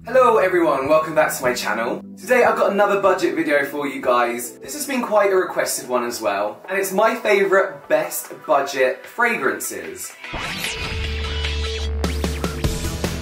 Hello everyone, welcome back to my channel. Today I've got another budget video for you guys. This has been quite a requested one as well, and it's my favourite best budget fragrances.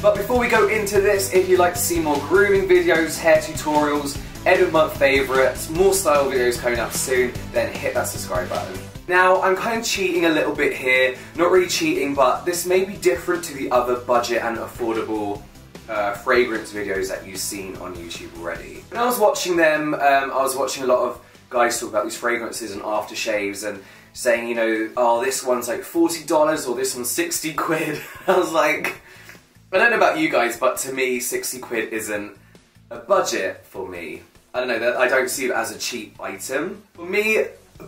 But before we go into this, if you'd like to see more grooming videos, hair tutorials, end of month favourites, more style videos coming up soon, then hit that subscribe button. Now, I'm kind of cheating a little bit here, not really cheating, but this may be different to the other budget and affordable fragrance videos that you've seen on YouTube already. When I was watching them, I was watching a lot of guys talk about these fragrances and aftershaves and saying, you know, oh, this one's like $40 or this one's 60 quid. I was like, I don't know about you guys, but to me, 60 quid isn't a budget for me. I don't know, I don't see it as a cheap item. For me,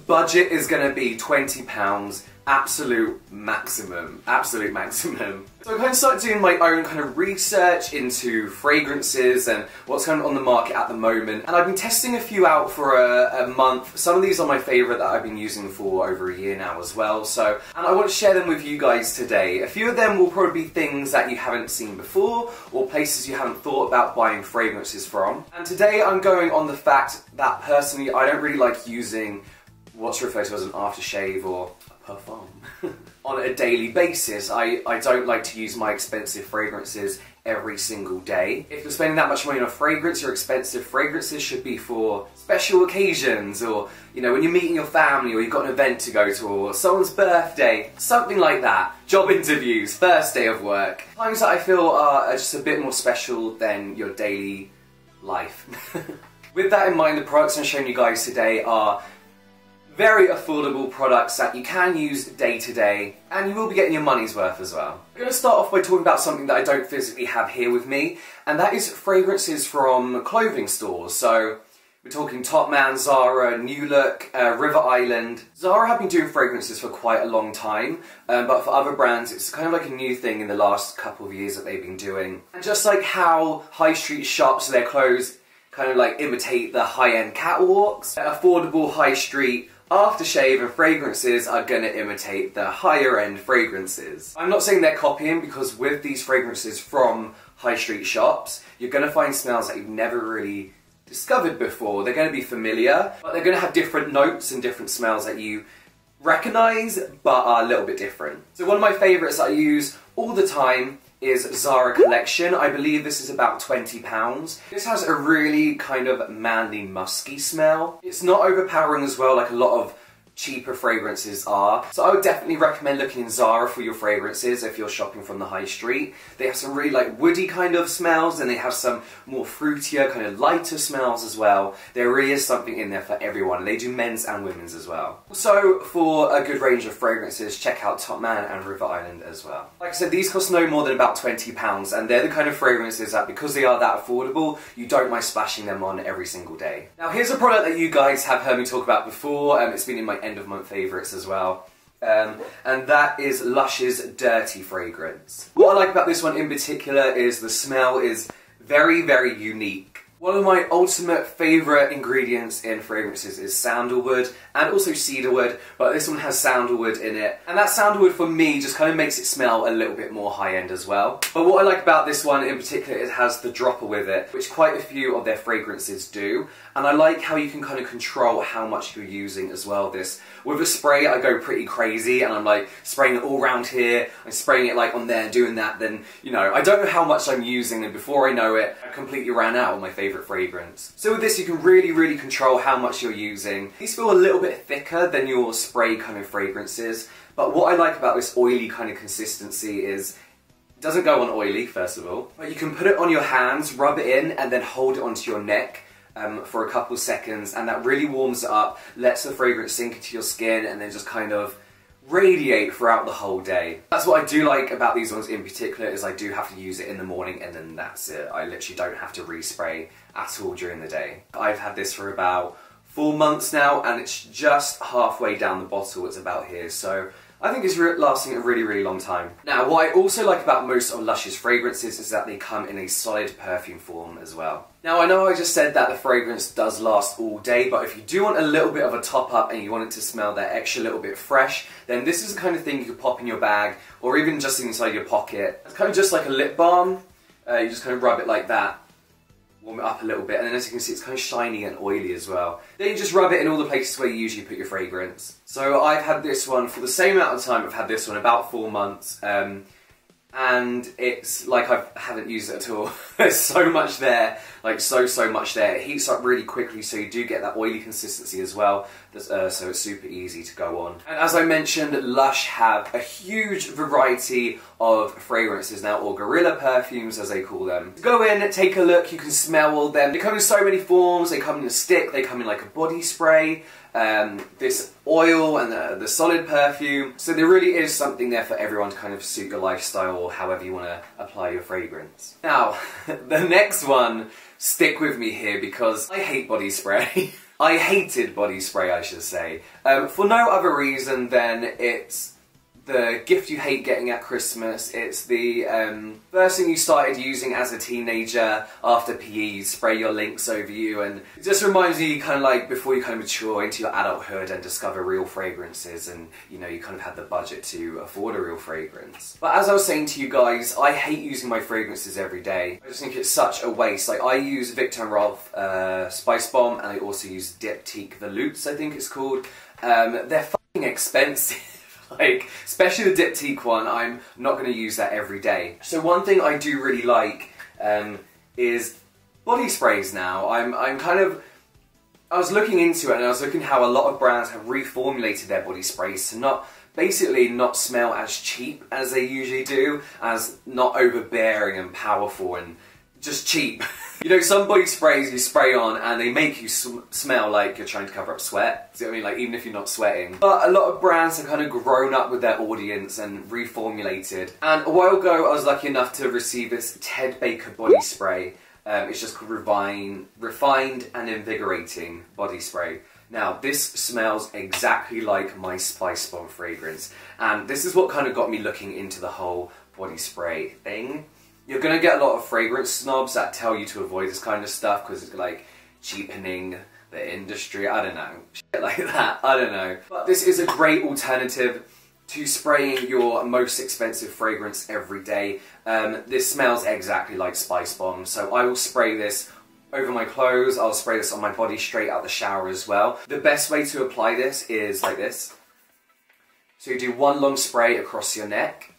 budget is going to be £20, absolute maximum. So I kind of started doing my own kind of research into fragrances and what's kind of on the market at the moment, and I've been testing a few out for a month. Some of these are my favourite that I've been using for over a year now as well, and I want to share them with you guys today. A few of them will probably be things that you haven't seen before or places you haven't thought about buying fragrances from. And today I'm going on the fact that personally I don't really like using what's referred to as an aftershave or a parfum on a daily basis. I don't like to use my expensive fragrances every single day. If you're spending that much money on a fragrance, your expensive fragrances should be for special occasions, or, you know, when you're meeting your family or you've got an event to go to, or someone's birthday, something like that. Job interviews, first day of work. Times that I feel are just a bit more special than your daily life. With that in mind, the products I'm showing you guys today are very affordable products that you can use day to day, and you will be getting your money's worth as well. I'm going to start off by talking about something that I don't physically have here with me, and that is fragrances from clothing stores. So we're talking Top Man, Zara, New Look, River Island. Zara have been doing fragrances for quite a long time, but for other brands it's kind of like a new thing in the last couple of years that they've been doing. And just like how high street shops, their clothes kind of like imitate the high-end catwalks, affordable high street aftershave and fragrances are going to imitate the higher end fragrances. I'm not saying they're copying, because with these fragrances from high street shops, you're going to find smells that you've never really discovered before. They're going to be familiar, but they're going to have different notes and different smells that you recognise, but are a little bit different. So one of my favourites that I use all the time is Zara Collection. I believe this is about £20. This has a really kind of manly, musky smell. It's not overpowering as well, like a lot of cheaper fragrances are. So I would definitely recommend looking in Zara for your fragrances if you're shopping from the high street. They have some really like woody kind of smells, and they have some more fruitier, kind of lighter smells as well. There really is something in there for everyone, and they do men's and women's as well. So for a good range of fragrances, check out Top Man and River Island as well. Like I said, these cost no more than about £20, and they're the kind of fragrances that, because they are that affordable, you don't mind splashing them on every single day. Now here's a product that you guys have heard me talk about before, and it's been in my end of month favourites as well, and that is Lush's Dirty Fragrance. What I like about this one in particular is the smell is very, very unique. One of my ultimate favourite ingredients in fragrances is sandalwood and also cedarwood, but this one has sandalwood in it. And that sandalwood for me just kind of makes it smell a little bit more high-end as well. But what I like about this one in particular, it has the dropper with it, which quite a few of their fragrances do. And I like how you can kind of control how much you're using as well. With a spray, I go pretty crazy, and I'm like spraying it all around here, I'm spraying it like on there, doing that, then, you know, I don't know how much I'm using, and before I know it, I completely ran out of my favourite fragrance. So with this, you can really, really control how much you're using. These feel a little bit thicker than your spray kind of fragrances, but what I like about this oily kind of consistency is it doesn't go on oily, first of all, but you can put it on your hands, rub it in, and then hold it onto your neck for a couple seconds, and that really warms it up, lets the fragrance sink into your skin, and then just kind of radiate throughout the whole day. That's what I do like about these ones in particular, is I do have to use it in the morning and then that's it. I literally don't have to respray at all during the day. I've had this for about 4 months now, and it's just halfway down the bottle. It's about here, so I think it's lasting a really, really long time. Now, what I also like about most of Lush's fragrances is that they come in a solid perfume form as well. Now, I know I just said that the fragrance does last all day, but if you do want a little bit of a top up and you want it to smell that extra little bit fresh, then this is the kind of thing you could pop in your bag or even just inside your pocket. It's kind of just like a lip balm. You just kind of rub it like that, warm it up a little bit, and then as you can see it's kind of shiny and oily as well. Then you just rub it in all the places where you usually put your fragrance. So I've had this one for the same amount of time. I've had this one about 4 months, and it's like I haven't used it at all. There's so much there, like so much there. It heats up really quickly, so you do get that oily consistency as well, so it's super easy to go on. And as I mentioned, Lush have a huge variety of fragrances now, or gorilla perfumes as they call them. Go in, take a look, you can smell all of them. They come in so many forms. They come in a stick, they come in like a body spray, this oil and the solid perfume. So there really is something there for everyone to kind of suit your lifestyle or however you want to apply your fragrance. Now, the next one, stick with me here because I hate body spray. I hated body spray, I should say, for no other reason than it's the gift you hate getting at Christmas. It's the first thing you started using as a teenager after PE. You spray your Links over you, and it just reminds you kind of like before you kind of mature into your adulthood and discover real fragrances, and you know, you kind of have the budget to afford a real fragrance. But as I was saying to you guys, I hate using my fragrances every day. I just think it's such a waste. Like, I use Viktor & Rolf Spice Bomb, and I also use Diptyque Veloutes, I think it's called. They're fucking expensive. Like, especially the Diptyque one, I'm not going to use that every day. So one thing I do really like is body sprays now. I was looking into it, and I was looking how a lot of brands have reformulated their body sprays to basically not smell as cheap as they usually do, as not overbearing and powerful and just cheap. You know, some body sprays you spray on and they make you smell like you're trying to cover up sweat. See what I mean? Like, even if you're not sweating. But a lot of brands have kind of grown up with their audience and reformulated. And a while ago, I was lucky enough to receive this Ted Baker body spray. It's just called Refined and Invigorating Body Spray. Now, this smells exactly like my Spice Bomb fragrance. And this is what kind of got me looking into the whole body spray thing. You're going to get a lot of fragrance snobs that tell you to avoid this kind of stuff because it's like cheapening the industry. I don't know. Shit like that. I don't know. But this is a great alternative to spraying your most expensive fragrance every day. This smells exactly like Spice Bomb, so I will spray this over my clothes. I'll spray this on my body straight out the shower as well. The best way to apply this is like this. So you do one long spray across your neck.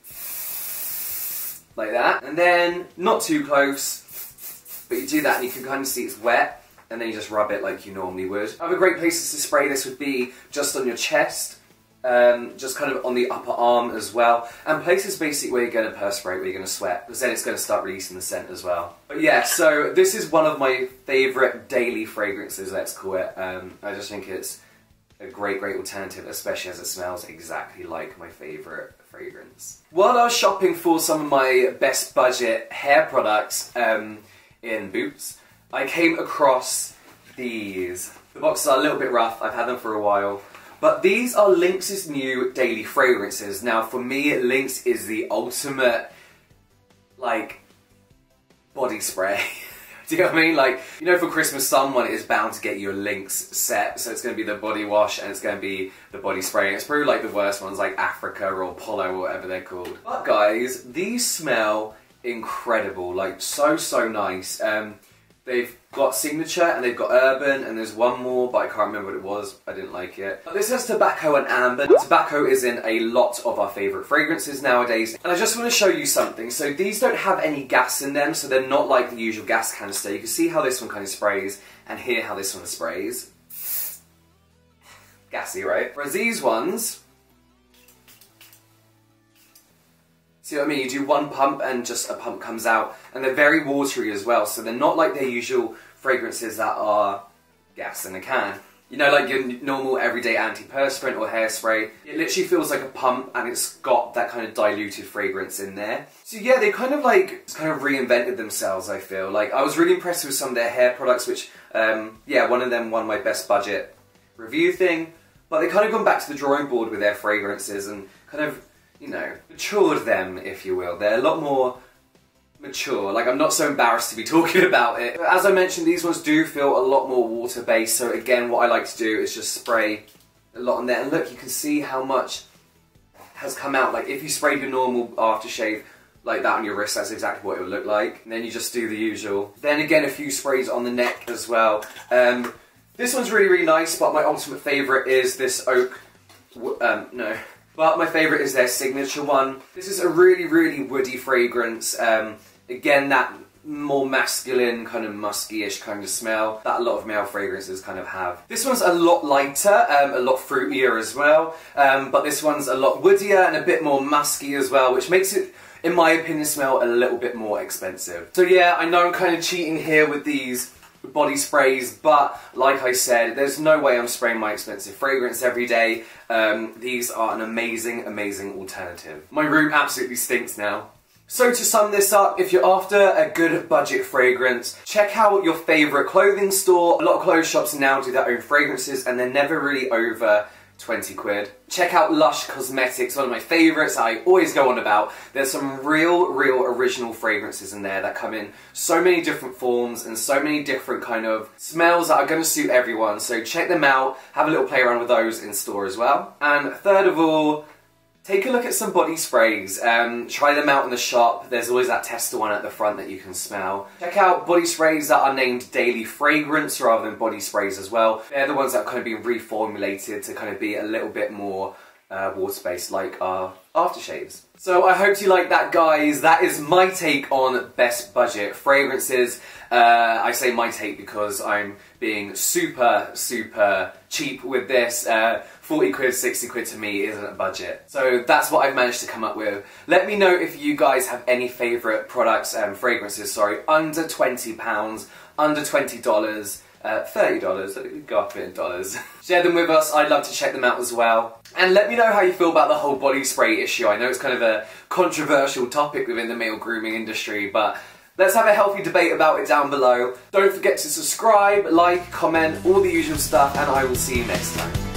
Like that, and then not too close, but you do that and you can kind of see it's wet, and then you just rub it like you normally would. Other great places to spray this would be just on your chest, just kind of on the upper arm as well, and places basically where you're going to perspirate, where you're going to sweat, because then it's going to start releasing the scent as well. But yeah, so this is one of my favourite daily fragrances, let's call it. I just think it's a great alternative, especially as it smells exactly like my favourite fragrance. While I was shopping for some of my best budget hair products in Boots, I came across these. The boxes are a little bit rough, I've had them for a while, but these are Linksys new daily fragrances. Now for me, Lynx is the ultimate, like, body spray. Do you know what I mean? Like, you know, for Christmas someone is bound to get you a Lynx set, so it's going to be the body wash and it's going to be the body spray. And it's probably like the worst ones, like Africa or Polo or whatever they're called. But guys, these smell incredible, like so nice. They've got Signature and they've got Urban, and there's one more, but I can't remember what it was. I didn't like it. But this has tobacco and amber. Tobacco is in a lot of our favourite fragrances nowadays. And I just want to show you something. So these don't have any gas in them, so they're not like the usual gas canister. You can see how this one kind of sprays, and hear how this one sprays. Gassy, right? Whereas these ones, see what I mean? You do one pump and just a pump comes out, and they're very watery as well, so they're not like their usual fragrances that are gas in a can. You know, like your normal everyday antiperspirant or hairspray. It literally feels like a pump, and it's got that kind of diluted fragrance in there. So yeah, they kind of reinvented themselves, I feel. Like, I was really impressed with some of their hair products, which, yeah, one of them won my best budget review thing. But they kind of gone back to the drawing board with their fragrances and kind of, you know, matured them, if you will. They're a lot more mature. Like, I'm not so embarrassed to be talking about it. But as I mentioned, these ones do feel a lot more water-based, so again, what I like to do is just spray a lot on there. And look, you can see how much has come out. Like, if you sprayed your normal aftershave like that on your wrist, that's exactly what it would look like. And then you just do the usual. Then again, a few sprays on the neck as well. This one's really, really nice, but my ultimate favourite is this oak, no. But my favourite is their signature one. This is a really, really woody fragrance. Again, that more masculine, kind of musky-ish kind of smell that a lot of male fragrances kind of have. This one's a lot lighter, a lot fruitier as well, but this one's a lot woodier and a bit more musky as well, which makes it, in my opinion, smell a little bit more expensive. So yeah, I know I'm kind of cheating here with these body sprays, but like I said, there's no way I'm spraying my expensive fragrance every day. These are an amazing, amazing alternative. My room absolutely stinks now. So to sum this up, if you're after a good budget fragrance, check out your favourite clothing store. A lot of clothes shops now do their own fragrances and they're never really over 20 quid. Check out Lush Cosmetics, one of my favourites I always go on about. There's some real original fragrances in there that come in so many different forms and so many different kind of smells that are going to suit everyone. So check them out, have a little play around with those in store as well. And third of all, take a look at some body sprays. Try them out in the shop. There's always that tester one at the front that you can smell. Check out body sprays that are named Daily Fragrance rather than body sprays as well. They're the ones that have kind of been reformulated to kind of be a little bit more water-based, like our aftershaves. So I hope you like that, guys. That is my take on best budget fragrances. I say my take because I'm being super cheap with this. 40 quid, 60 quid to me isn't a budget. So that's what I've managed to come up with. Let me know if you guys have any favourite products, fragrances, sorry, under £20, under $20, $30, let me go up a bit in dollars. Share them with us, I'd love to check them out as well. And let me know how you feel about the whole body spray issue. I know it's kind of a controversial topic within the male grooming industry, but let's have a healthy debate about it down below. Don't forget to subscribe, like, comment, all the usual stuff, and I will see you next time.